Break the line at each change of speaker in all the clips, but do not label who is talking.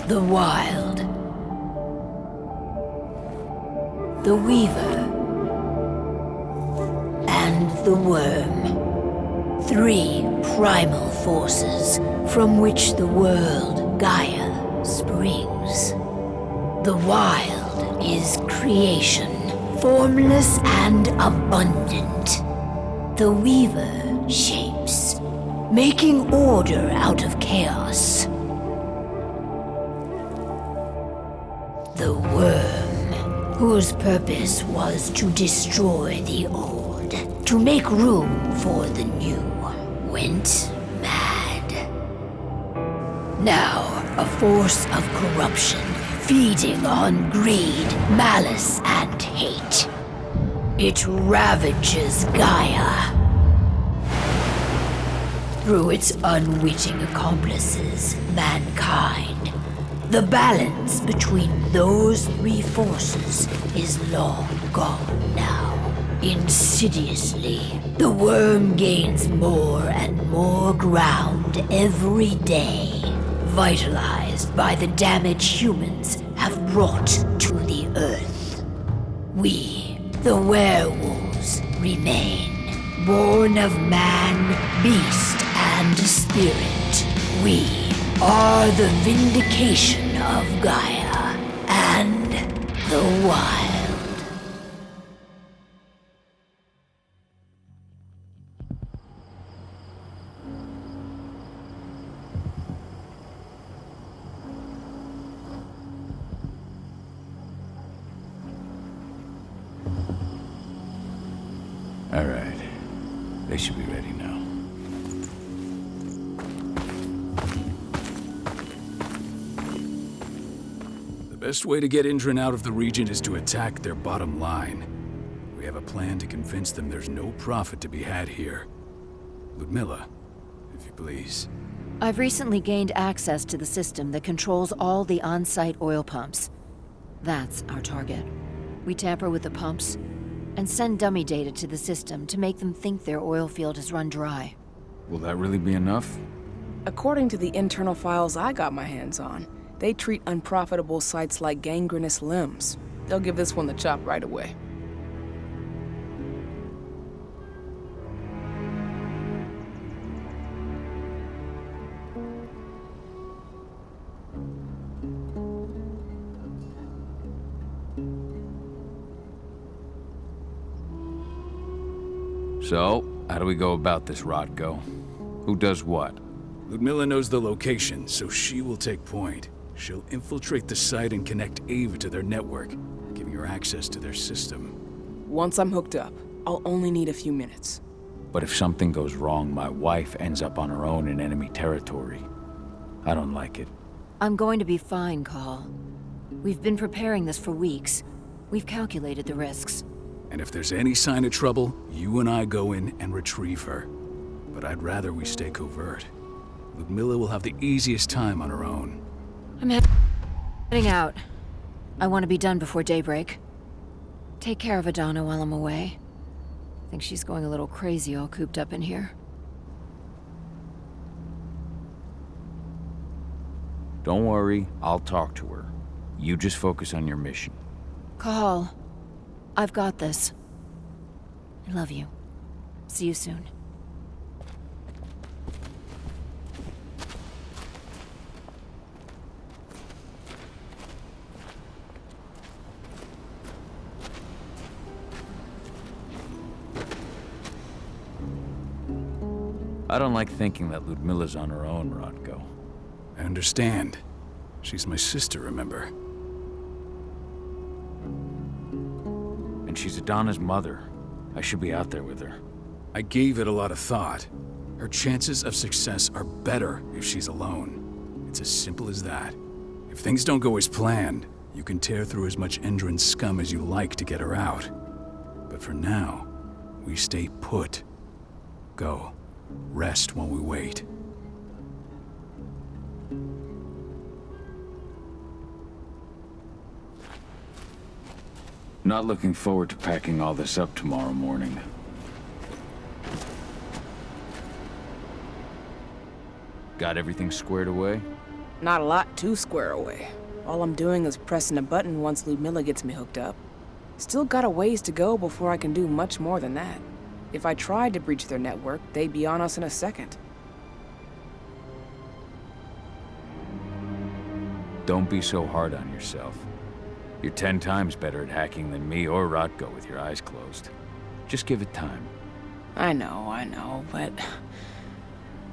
The Wild. The Weaver. And the Worm. 3 primal forces from which the world, Gaia, springs. The Wild is creation, formless and abundant. The Weaver shapes, making order out of chaos. The Worm, whose purpose was to destroy the old, to make room for the new, went mad. Now, a force of corruption, feeding on greed, malice, and hate. It ravages Gaia. Through its unwitting accomplices, mankind, the balance between those 3 forces is long gone now. Insidiously, the Worm gains more and more ground every day, vitalized by the damage humans have brought to the Earth. We, the werewolves, remain, born of man, beast, and spirit. We are the vindication of Gaia and the Wild.
All right. They should be ready now.
The best way to get Indran out of the region is to attack their bottom line. We have a plan to convince them there's no profit to be had here. Ludmilla, if you please.
I've recently gained access to the system that controls all the on-site oil pumps. That's our target. We tamper with the pumps and send dummy data to the system to make them think their oil field has run dry.
Will that really be enough?
According to the internal files I got my hands on, they treat unprofitable sites like gangrenous limbs. They'll give this one the chop right away.
So, how do we go about this, Rodko? Who does what?
Ludmilla knows the location, so she will take point. She'll infiltrate the site and connect Ava to their network, giving her access to their system.
Once I'm hooked up, I'll only need a few minutes.
But if something goes wrong, my wife ends up on her own in enemy territory. I don't like it.
I'm going to be fine, Call. We've been preparing this for weeks. We've calculated the risks.
And if there's any sign of trouble, you and I go in and retrieve her. But I'd rather we stay covert. Ludmilla will have the easiest time on her own.
I'm heading out. I want to be done before daybreak. Take care of Adana while I'm away. I think she's going a little crazy all cooped up in here.
Don't worry, I'll talk to her. You just focus on your mission.
Call. I've got this. I love you. See you soon.
I don't like thinking that Ludmilla's on her own, Rodko.
I understand. She's my sister, remember?
And she's Adana's mother. I should be out there with her.
I gave it a lot of thought. Her chances of success are better if she's alone. It's as simple as that. If things don't go as planned, you can tear through as much Endron scum as you like to get her out. But for now, we stay put. Go. Rest while we wait.
Not looking forward to packing all this up tomorrow morning. Got everything squared away?
Not a lot to square away. All I'm doing is pressing a button once Ludmilla gets me hooked up. Still got a ways to go before I can do much more than that. If I tried to breach their network, they'd be on us in a second.
Don't be so hard on yourself. You're 10 times better at hacking than me or Rotko with your eyes closed. Just give it time.
I know, but...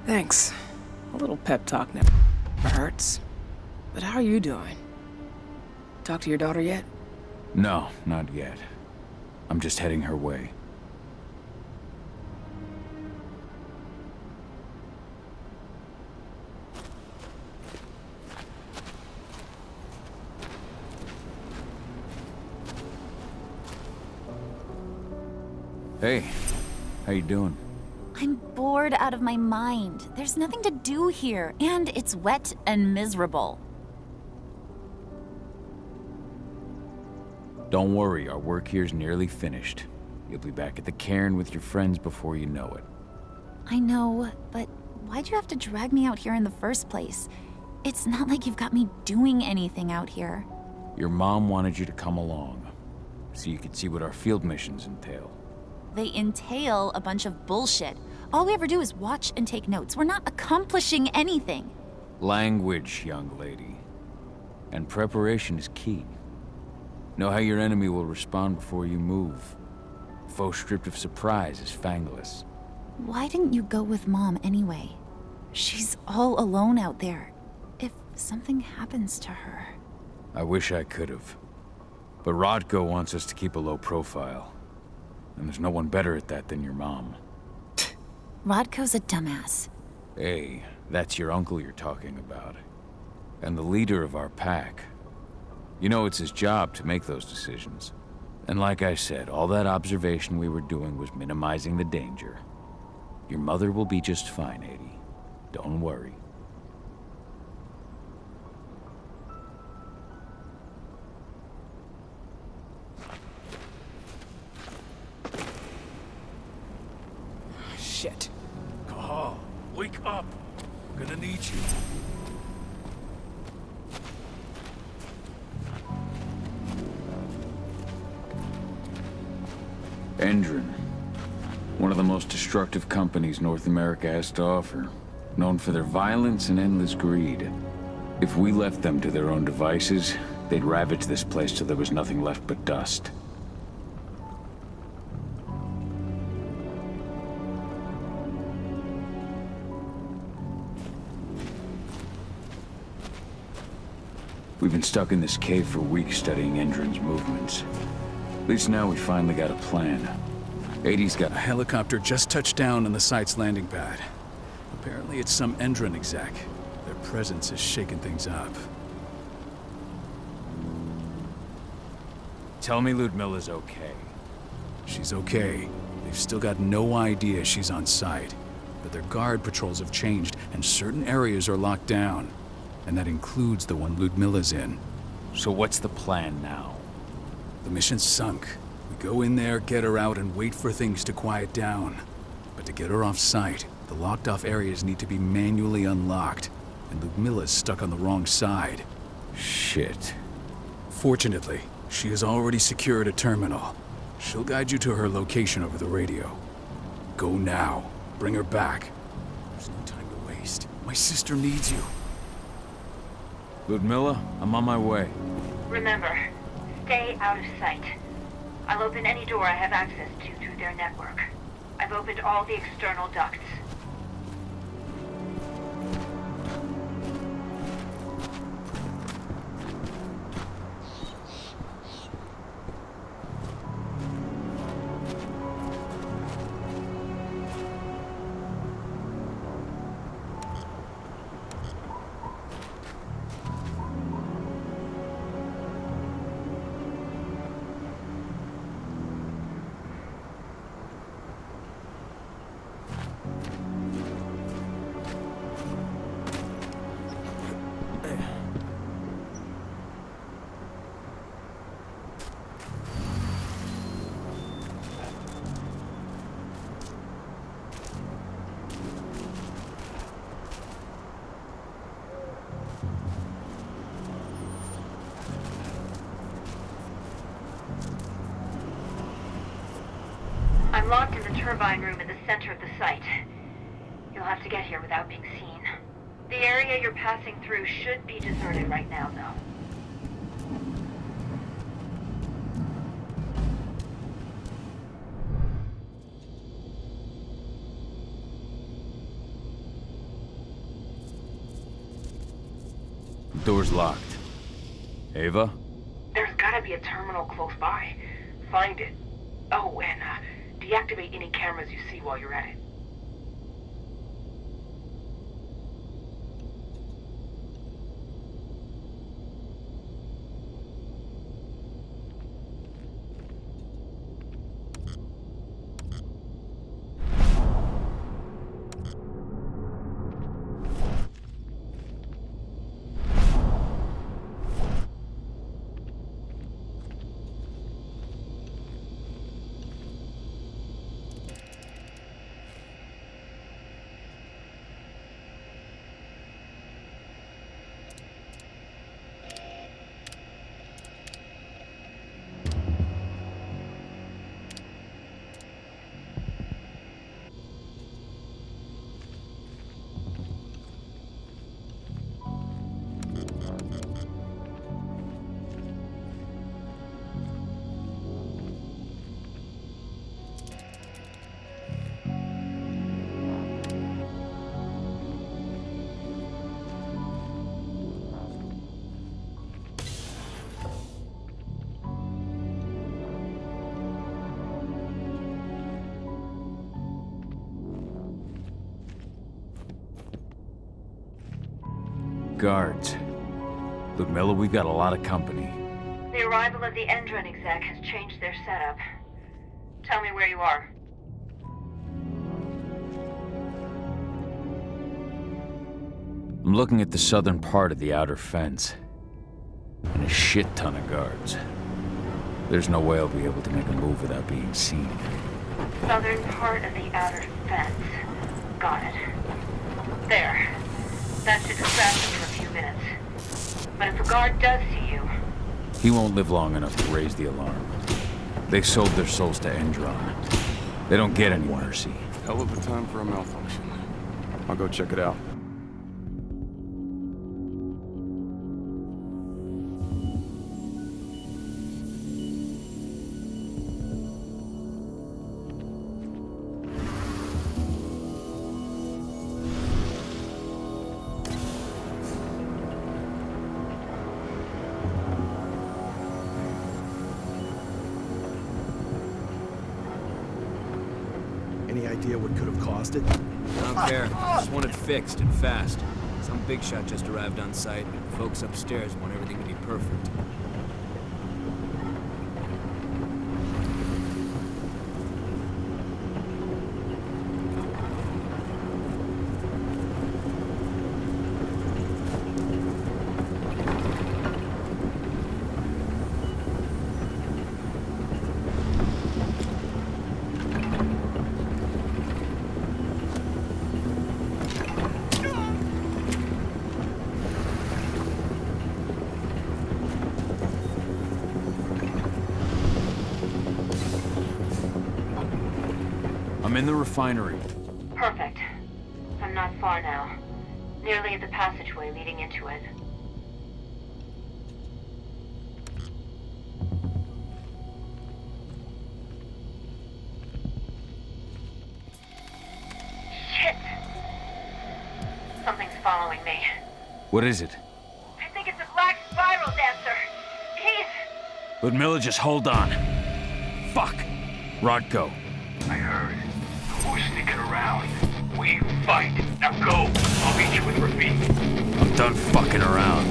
Thanks. A little pep talk never hurts. But how are you doing? Talk to your daughter yet?
No, not yet. I'm just heading her way. Hey, how you doing?
I'm bored out of my mind. There's nothing to do here, and it's wet and miserable.
Don't worry, our work here's nearly finished. You'll be back at the cairn with your friends before you know it.
I know, but why'd you have to drag me out here in the first place? It's not like you've got me doing anything out here.
Your mom wanted you to come along, so you could see what our field missions entail.
They entail a bunch of bullshit. All we ever do is watch and take notes. We're not accomplishing anything.
Language, young lady. And preparation is key. Know how your enemy will respond before you move. Faux stripped of surprise is fangless.
Why didn't you go with Mom anyway? She's all alone out there. If something happens to her...
I wish I could have. But Rotko wants us to keep a low profile. And there's no one better at that than your mom.
Rodko's a dumbass.
Hey, that's your uncle you're talking about. And the leader of our pack. You know it's his job to make those decisions. And like I said, all that observation we were doing was minimizing the danger. Your mother will be just fine, Edie. Don't worry.
Shit.
Cahal, wake up. I'm gonna need you.
Endron. One of the most destructive companies North America has to offer. Known for their violence and endless greed. If we left them to their own devices, they'd ravage this place till there was nothing left but dust. We've been stuck in this cave for weeks studying Endron's movements. At least now we finally got a plan. 80's got
A helicopter just touched down on the site's landing pad. Apparently it's some Endron exec. Their presence is shaking things up.
Tell me Ludmilla's okay.
She's okay. They've still got no idea she's on site. But their guard patrols have changed, and certain areas are locked down. And that includes the one Ludmilla's in.
So what's the plan now?
The mission's sunk. We go in there, get her out, and wait for things to quiet down. But to get her off site, the locked-off areas need to be manually unlocked. And Ludmilla's stuck on the wrong side.
Shit.
Fortunately, she has already secured a terminal. She'll guide you to her location over the radio. Go now. Bring her back. There's no time to waste. My sister needs you.
Ludmilla, I'm on my way.
Remember, stay out of sight. I'll open any door I have access to through their network. I've opened all the external ducts. I'm locked in the turbine room in the center of the site. You'll have to get here without being seen. The area you're passing through should be deserted right now, though.
Door's locked. Ava?
There's gotta be a terminal close by. Find it. Oh, and deactivate any cameras you see while you're at it.
Guards. Ludmilla, we've got a lot of company.
The arrival of the Endron exec has changed their setup. Tell me where you are.
I'm looking at the southern part of the outer fence. And a shit ton of guards. There's no way I'll be able to make a move without being seen.
Southern part of the outer fence. Got it. There. That should distract him for a few minutes. But if a guard does see you...
He won't live long enough to raise the alarm. They sold their souls to Endron. They don't get any mercy.
Hell of a time for a malfunction. I'll go check it out.
Any idea what could have caused it?
I don't care. Just want it fixed and fast. Some big shot just arrived on site, and folks upstairs want everything to be perfect.
I'm in the refinery.
Perfect. I'm not far now. Nearly at the passageway leading into it. Shit! Something's following me.
What is it?
I think it's a black spiral dancer. He's...
Ludmilla, just hold on. Fuck! Rodko.
I heard. Who's sneaking around? We fight. Now go. I'll meet you with Rafik.
I'm done fucking around.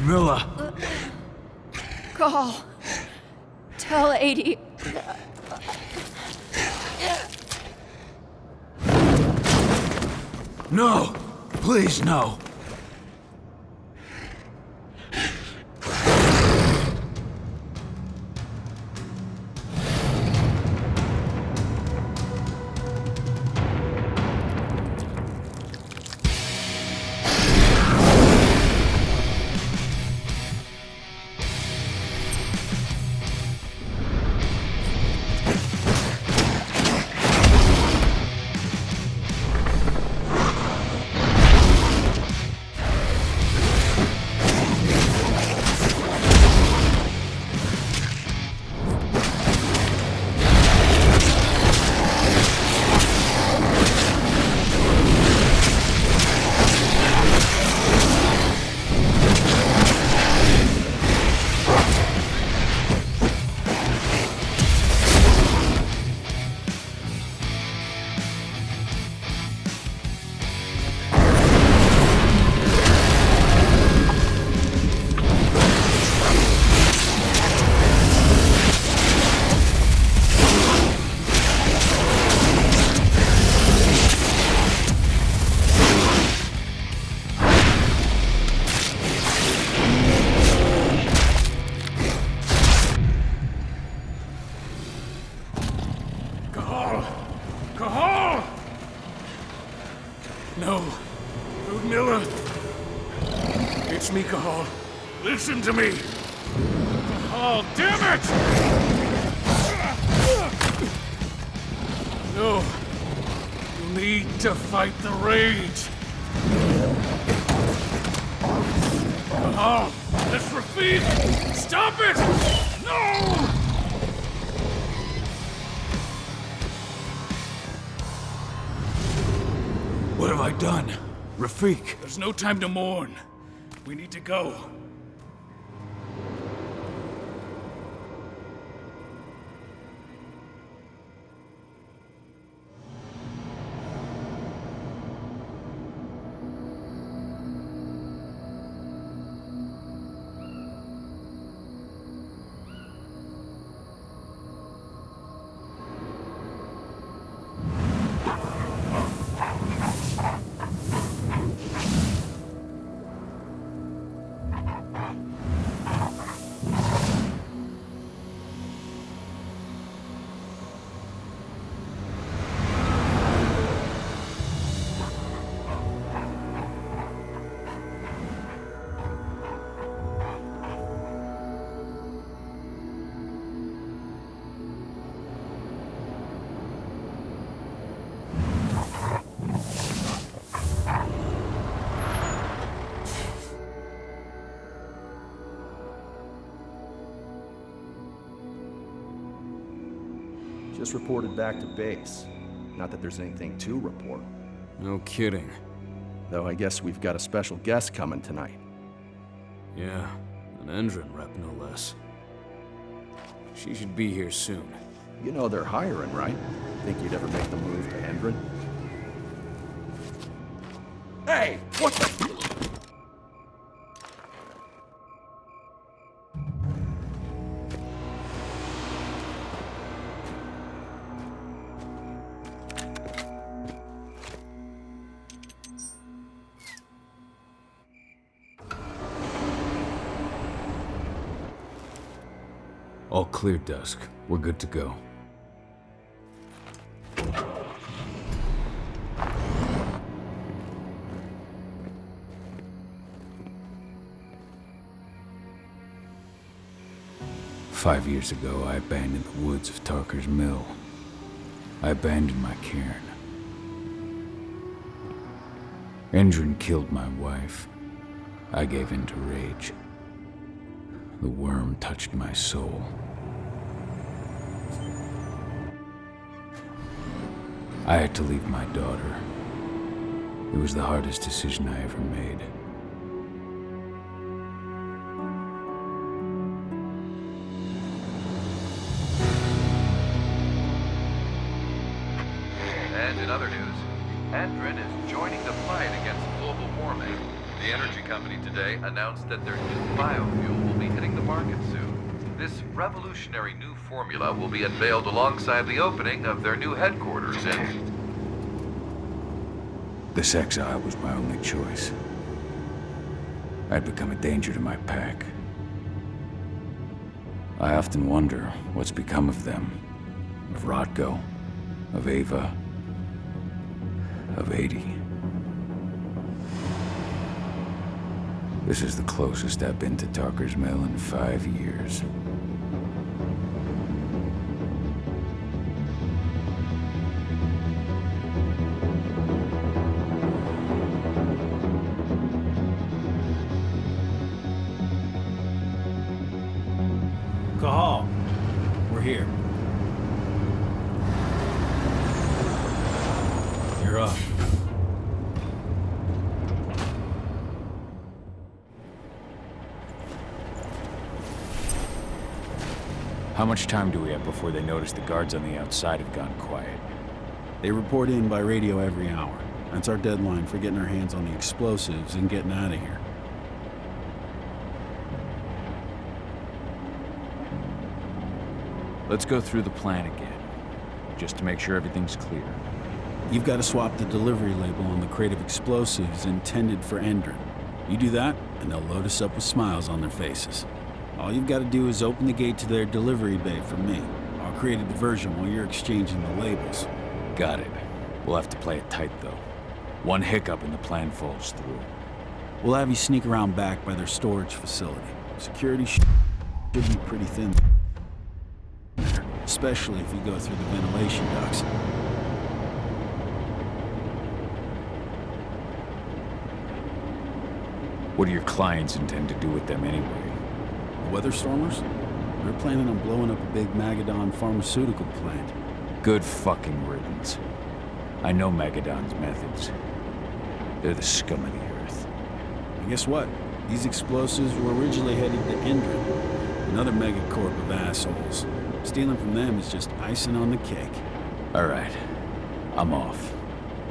Milla!
Call. Tell 80.
No! Please, no!
No. Ludmilla. It's me, Cahal. Listen to me. Cahal, damn it! No. You need to fight the rage. Cahal, let's repeat. Stop it! No!
What have I done? Rafik!
There's no time to mourn. We need to go.
Just reported back to base. Not that there's anything to report.
No kidding.
Though I guess we've got a special guest coming tonight.
Yeah, an Endron rep no less. She should be here soon.
You know they're hiring, right? Think you'd ever make the move to Endron? Hey! What the...
All clear, Dusk. We're good to go. "5 years ago, I abandoned the woods of Tarker's Mill. I abandoned my cairn. Endron killed my wife. I gave in to rage. The worm touched my soul. I had to leave my daughter. It was the hardest decision I ever made.
And in other news, Endron is joining the fight against global warming. The energy company today announced that their new biofuel will be hitting the market soon. This revolutionary new formula will be unveiled alongside the opening of their new headquarters in...
This exile was my only choice. I'd become a danger to my pack. I often wonder what's become of them. Of Rodko, of Ava, of 80. This is the closest I've been to Talker's Mill in 5 years.
Cahal, we're here. You're up.
How much time do we have before they notice the guards on the outside have gone quiet?
They report in by radio every hour. That's our deadline for getting our hands on the explosives and getting out of here.
Let's go through the plan again, just to make sure everything's clear.
You've got to swap the delivery label on the crate of explosives intended for Endron. You do that, and they'll load us up with smiles on their faces. All you've got to do is open the gate to their delivery bay for me. I'll create a diversion while you're exchanging the labels.
Got it. We'll have to play it tight, though. One hiccup and the plan falls through.
We'll have you sneak around back by their storage facility. Security should be pretty thin there, especially if you go through the ventilation ducts.
What do your clients intend to do with them anyway?
The Weatherstormers? They're planning on blowing up a big Magadon pharmaceutical plant.
Good fucking riddance. I know Magadon's methods. They're the scum of the earth.
And guess what? These explosives were originally headed to Endron, another megacorp of assholes. Stealing from them is just icing on the cake.
All right. I'm off.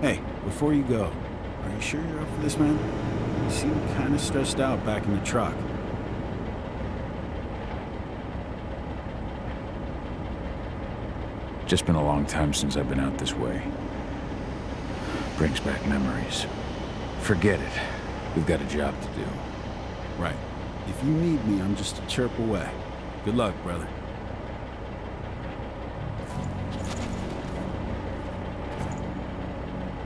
Hey, before you go, are you sure you're up for this, man? You seem kind of stressed out back in the truck.
Just been a long time since I've been out this way. Brings back memories. Forget it. We've got a job to do.
Right. If you need me, I'm just a chirp away. Good luck, brother.